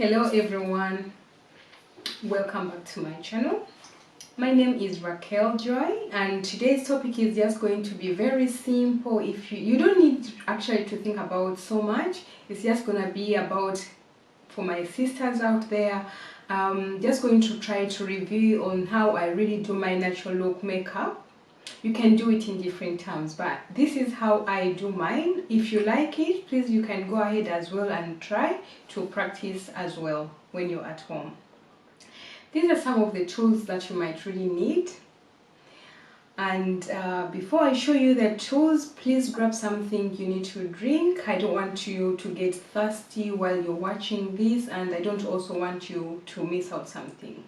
Hello everyone, welcome back to my channel. My name is Raquel Joy and today's topic is just going to be very simple. If you don't need actually to think about so much. It's just gonna be about, for my sisters out there, just going to try to review on how I really do my natural look makeup. You can do it in different terms, but this is how I do mine. If you like it, please you can go ahead as well and try to practice as well when you're at home. These are some of the tools that you might really need. And before I show you the tools, please grab something you need to drink. I don't want you to get thirsty while you're watching this, and I don't also want you to miss out something.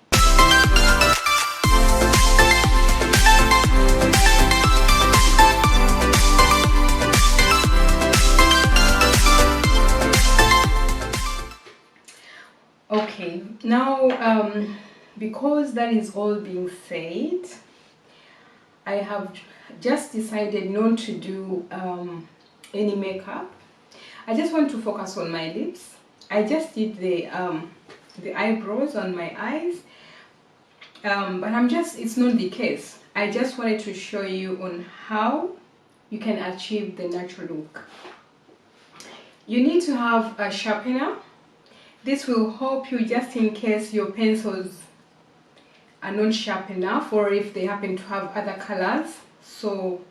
Okay, now because that is all being said, I have just decided not to do any makeup. I just want to focus on my lips. I just did the eyebrows on my eyes, but it's not the case. I just wanted to show you on how you can achieve the natural look. You need to have a sharpener. This will help you just in case your pencils are not sharp enough, or if they happen to have other colors. So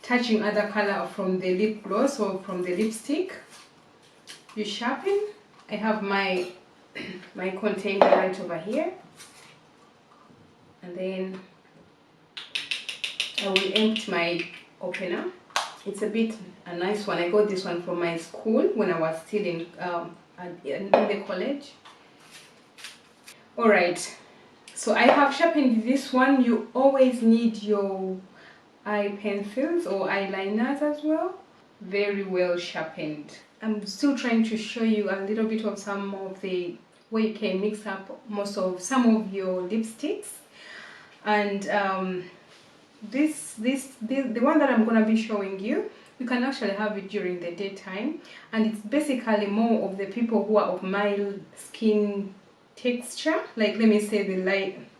touching other color from the lip gloss or from the lipstick, you sharpen. I have my container right over here, and then I will empty my opener. It's a nice one. I got this one from my school when I was still in the college. Alright, so I have sharpened this one. You always need your eye pencils or eyeliners as well, very well sharpened. I'm still trying to show you a little bit of some of the way you can mix up some of your lipsticks. And the one that I'm going to be showing you, you can actually have it during the daytime, and it's basically more of the people who are of mild skin texture, like let me say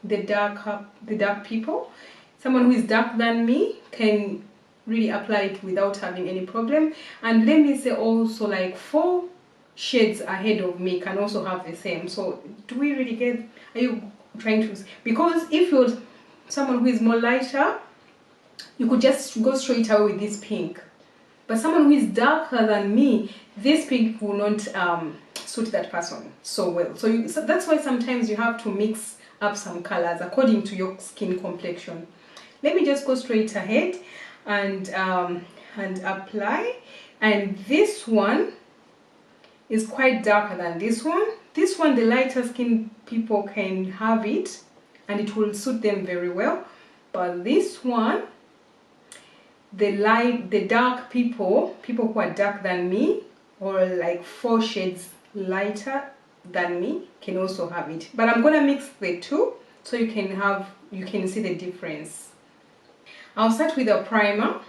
the dark people. Someone who is darker than me can really apply it without having any problem. And let me say also, like 4 shades ahead of me can also have the same. So do we really get, are you trying to, because if you're someone who is more lighter, you could just go straight away with this pink. But someone who is darker than me, this pink will not suit that person so well. So that's why sometimes you have to mix up some colors according to your skin complexion. Let me just go straight ahead and apply. And this one is quite darker than this one. This one, the lighter skin people can have it, and it will suit them very well. But this one, the dark people who are darker than me, or like 4 shades lighter than me, can also have it. But I'm gonna mix the two so you can see the difference. I'll start with a primer.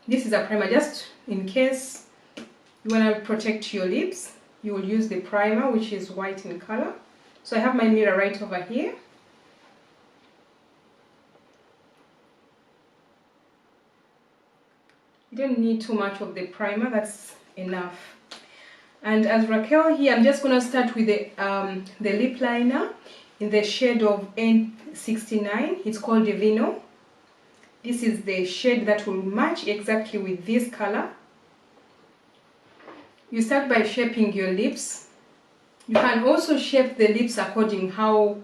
This is a primer just in case you want to protect your lips. You will use the primer, which is white in color. So I have my mirror right over here. You don't need too much of the primer, that's enough. And as Raquel here, I'm just going to start with the lip liner in the shade of N69. It's called Divino. This is the shade that will match exactly with this color. You start by shaping your lips. You can also shape the lips according how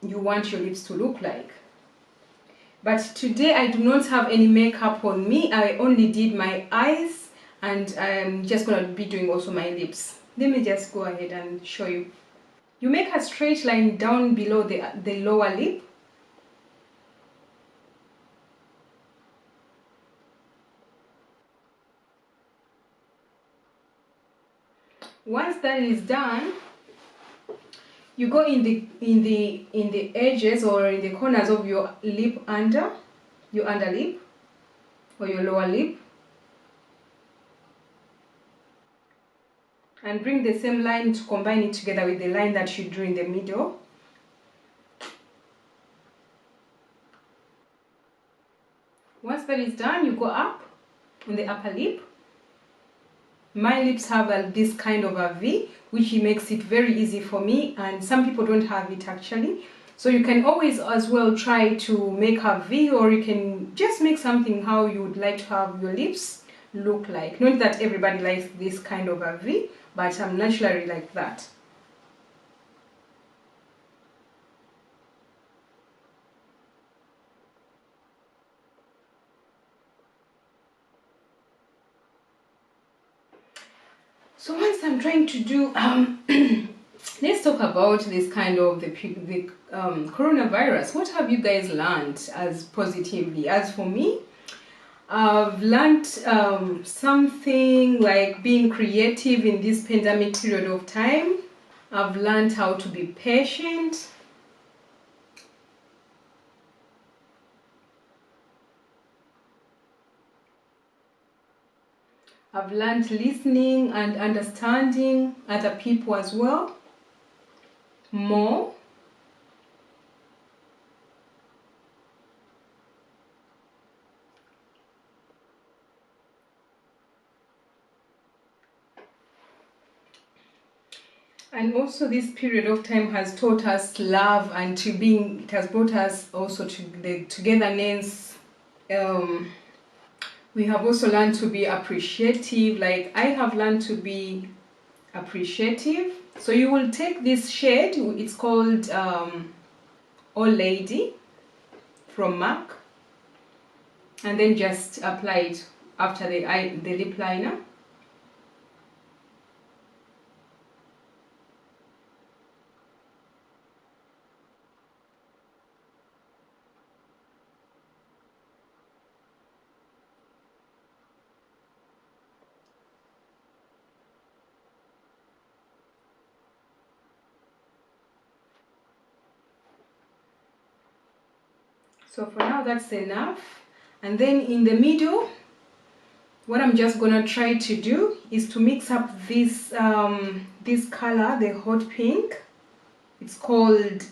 you want your lips to look like. But today I do not have any makeup on me. I only did my eyes, and I'm just going to be doing also my lips. Let me just go ahead and show you. You make a straight line down below the lower lip. Once that is done, you go in the edges or in the corners of your lip, your underlip or your lower lip. and bring the same line to combine it together with the line that you drew in the middle. Once that is done, you go up on the upper lip. My lips have this kind of a V, which makes it very easy for me, and some people don't have it actually. So you can always as well try to make a V, or you can just make something how you would like to have your lips look like. Not that everybody likes this kind of a V, but I'm naturally like that. So once I'm trying to do, let's talk about this kind of the coronavirus. What have you guys learned as positively? As for me, I've learned something like being creative in this pandemic period of time. I've learned how to be patient. I've learned listening and understanding other people as well more. And also this period of time has taught us love, and it has brought us also to the togetherness. We have also learned to be appreciative. Like I have learned to be appreciative. So you will take this shade, it's called Old Lady from MAC, and then just apply it after the lip liner. So for now that's enough. And then in the middle, what I'm just gonna try to do is to mix up this this color, the hot pink. It's called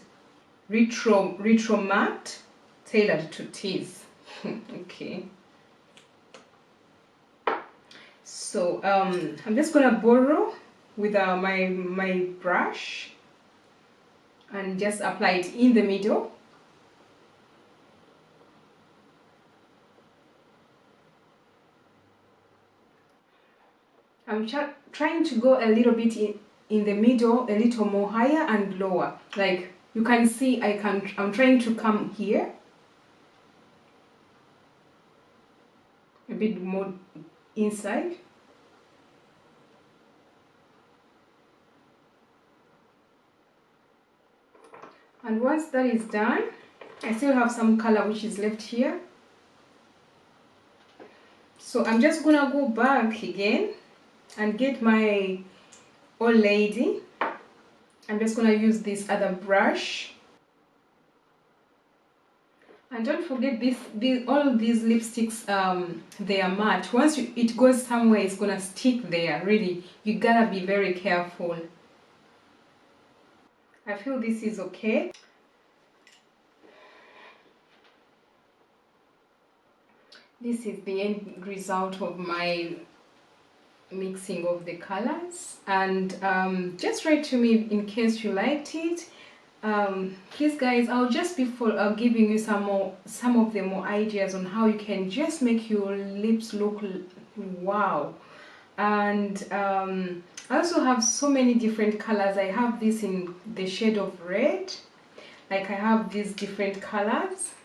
Retro Matte Tailored to Tease. Okay. So I'm just gonna borrow with my brush and just apply it in the middle. I'm trying to go a little bit in the middle, a little more higher and lower. Like you can see, I'm trying to come here a bit more inside. And once that is done, I still have some color which is left here. So I'm just gonna go back again and get my Old Lady. I'm just gonna use this other brush. And don't forget all of these lipsticks, they are matte. Once it goes somewhere, it's gonna stick there. Really, you gotta be very careful. I feel this is okay. This is the end result of my mixing of the colors, and just write to me in case you liked it. Please guys, I'll just be giving you some of the more ideas on how you can just make your lips look wow. And I also have so many different colors. I have this in the shade of red, like I have these different colors.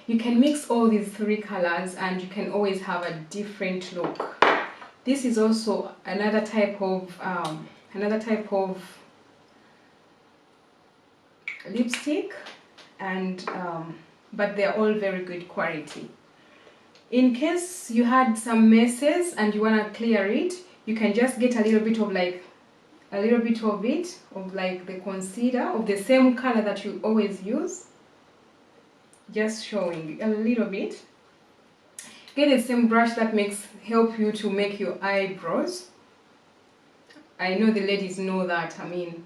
You can mix all these three colors and you can always have a different look. This is also another type of lipstick, and but they're all very good quality. In case you had some messes and you want to clear it, you can just get a little bit of the concealer of the same color that you always use. Just showing a little bit. Get the same brush that help you to make your eyebrows. I know the ladies know that. I mean,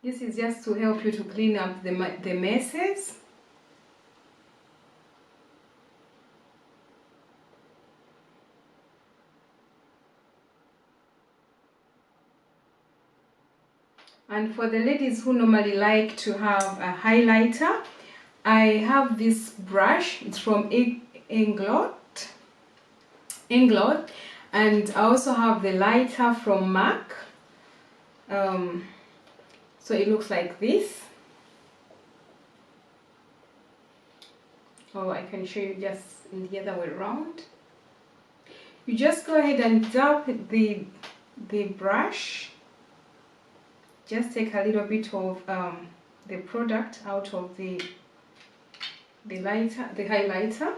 this is just to help you to clean up the messes. And for the ladies who normally like to have a highlighter, I have this brush. It's from Inglot, and I also have the lighter from MAC. So it looks like this. Oh, I can show you just in the other way around. You just go ahead and dab the brush. Just take a little bit of the product out of the highlighter,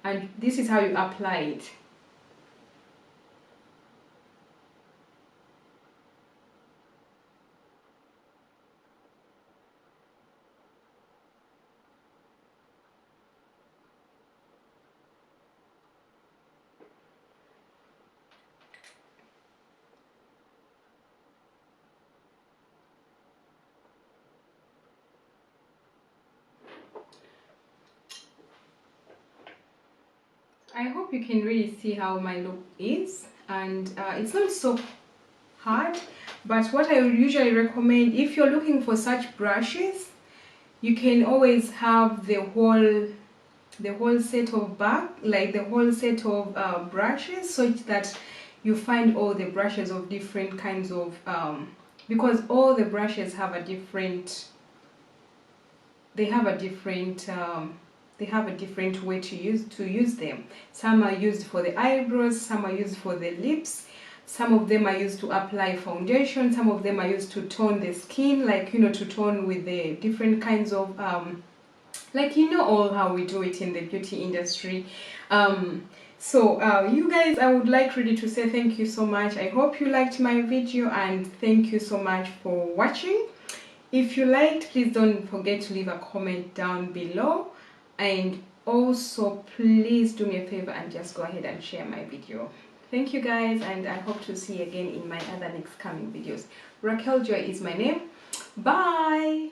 and this is how you apply it. I hope you can really see how my look is, and it's not so hard, but what I would usually recommend, if you're looking for such brushes, you can always have the whole set of the whole set of brushes, so that you find all the brushes of different kinds of because all the brushes have a different they have a different way to use them. Some are used for the eyebrows, some are used for the lips, some of them are used to apply foundation, some of them are used to tone the skin, like, you know, to tone with the different kinds of like, you know, all how we do it in the beauty industry. So you guys, I would like really to say thank you so much. I hope you liked my video, and thank you so much for watching. If you liked, please don't forget to leave a comment down below, and also please do me a favor and just go ahead and share my video. Thank you guys, and I hope to see you again in my other next coming videos. Raquel Joy is my name. Bye.